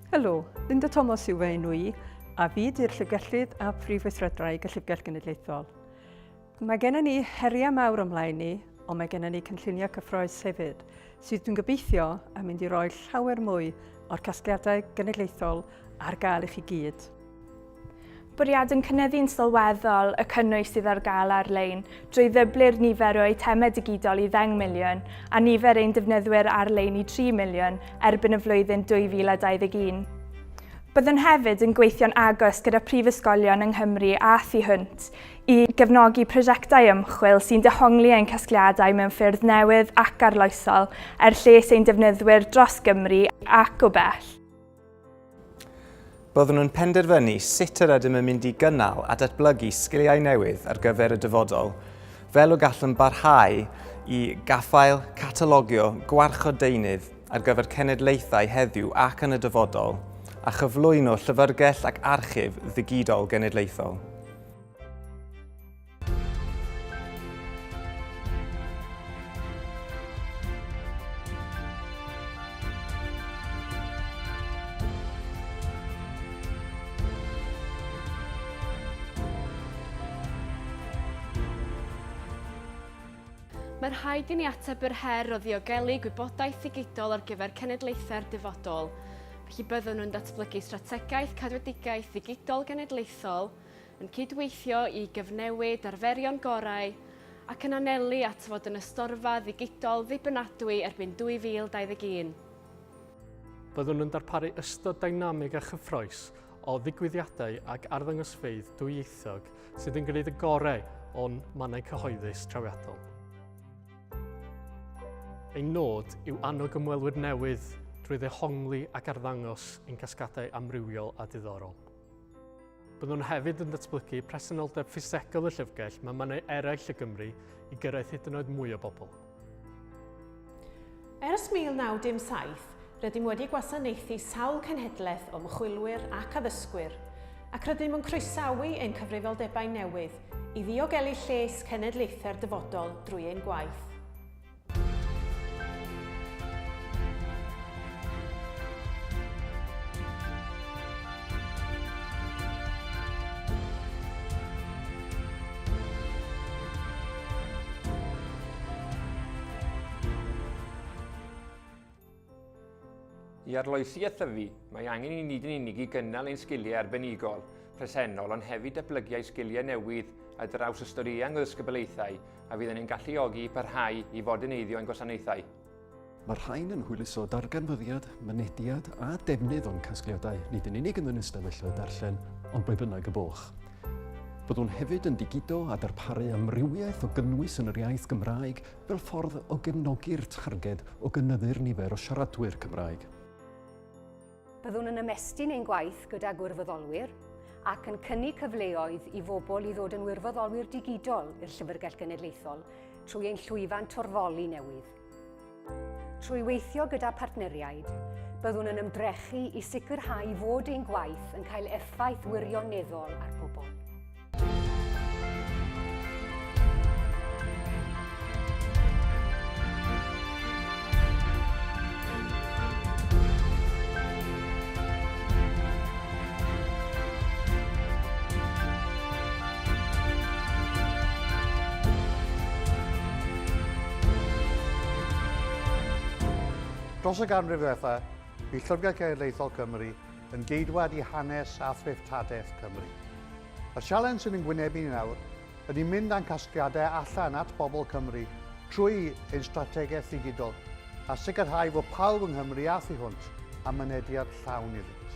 Helo, Linda Thomas yw fy enw i, a fi di'r Llygellydd a Prifweithredraig y Llyfrgell Genedlaethol. Mae gennym ni heriau mawr ymlaen ni, ond mae gennym ni cynlluniau cyffroes hefyd, sydd dwi'n gobeithio yn mynd i roi llawer mwy o'r casgliadau genedlaethol ar gael i chi gyd. Bwriad yn cynyddu'n sylweddol y cynnwys sydd ar gael ar-lein drwy ddyblu'r nifer o eitemau digidol i 10 miliwn a nifer ein defnyddwyr ar-lein i 3 miliwn erbyn y flwyddyn 2021. Byddwn hefyd yn gweithio'n agos gyda prifysgolion yng Nghymru a thu hwnt i gefnogi prosiectau ymchwil sy'n dehongli ein casgliadau mewn ffyrdd newydd ac arloesol lles ein defnyddwyr dros Gymru ac o bell. Byddwn nhw'n penderfynu sut yr ydym yn mynd i gynnal a datblygu sgiliau newydd ar gyfer y dyfodol, fel o gall yn barhau i gaffael catalogio gwarchod deunydd ar gyfer cenedlaethau heddiw ac yn y dyfodol, a chyflwyno llyfrgell ac archif ddigidol genedlaethol. Mae'n rhaid i ni ateb yr her o ddiogelu gwybodaeth ddigidol ar gyfer cenedlaethau'r dyfodol, felly byddwn nhw'n datblygu strategaeth cadwedigaeth ddigidol genedlaethol yn cydweithio i gyfnewid arferion gorau ac yn anelu at fod yn ystorfa ddigidol ddibynadwy erbyn 2021. Byddwn nhw'n darparu ystod dynamig a chyffroes o ddigwyddiadau ac arddangosfeydd dwyieithog sydd yn gwneud y gorau o'n mannau cyhoeddus trawiadol. Ein nod yw annog ymwelwyr newydd drwy ddehongli ac arddangos ein casgadau amrywiol a diddorol. Byddwn hefyd yn datblygu presenoldeb ffisegol y llyfrgell mewn mannau eraill y Gymru i gyrraedd hyd yn oed mwy o bobl. Ers 1997, rydym wedi gwasanaethu sawl cenhedlaeth o ymchwilwyr ac addysgwyr, ac rydym yn croesawu ein cyfrifoldebau newydd i ddiogelu lles cenedlaethau'r dyfodol drwy ein gwaith. I arloesi a thyfu, mae angen i nid yn unig i gynnal ein sgiliau arbenigol, presennol, ond hefyd datblygu sgiliau newydd ar draws y storïau o ddisgyblaethau a fydd yn galluogi i parhau i foderneidio ein gwasanaethau. Mae'r rhain yn hwyluso darganfyddiad, mynediad a defnydd o'n casgliadau, nid yn unig yn yn ystafell darllen, ond ble bynnag y boch. Byddwn hefyd yn digido a darparu amrywiaeth o gynnwys yn yr iaith Gymraeg fel ffordd o gefnogi'r targed o gynyddu'r nifer o siaradwyr Cymraeg. Byddwn yn ymestyn ein gwaith gyda gwirfoddolwyr ac yn cynnig cyfleoedd i bobl i ddod yn wirfoddolwyr digidol i'r Llyfrgell Genedlaethol trwy ein llwyfan torfoli newydd. Trwy weithio gyda partneriaid, byddwn yn ymdrechu i sicrhau fod ein gwaith yn cael effaith wirioneddol ar bobl. Dros y ganrif ddiwethaf, bu Llyfrgell Genedlaethol Cymru yn geidwad i hanes a thriftadaeth Cymru. Y sialens sy'n wynebu ni nawr ydy mynd â'n casgliadau allan at bobl Cymru trwy ein strategaeth ddigidol a sicrhau fod pawb yng Nghymru a thu hwnt am mynediad llawn iddi.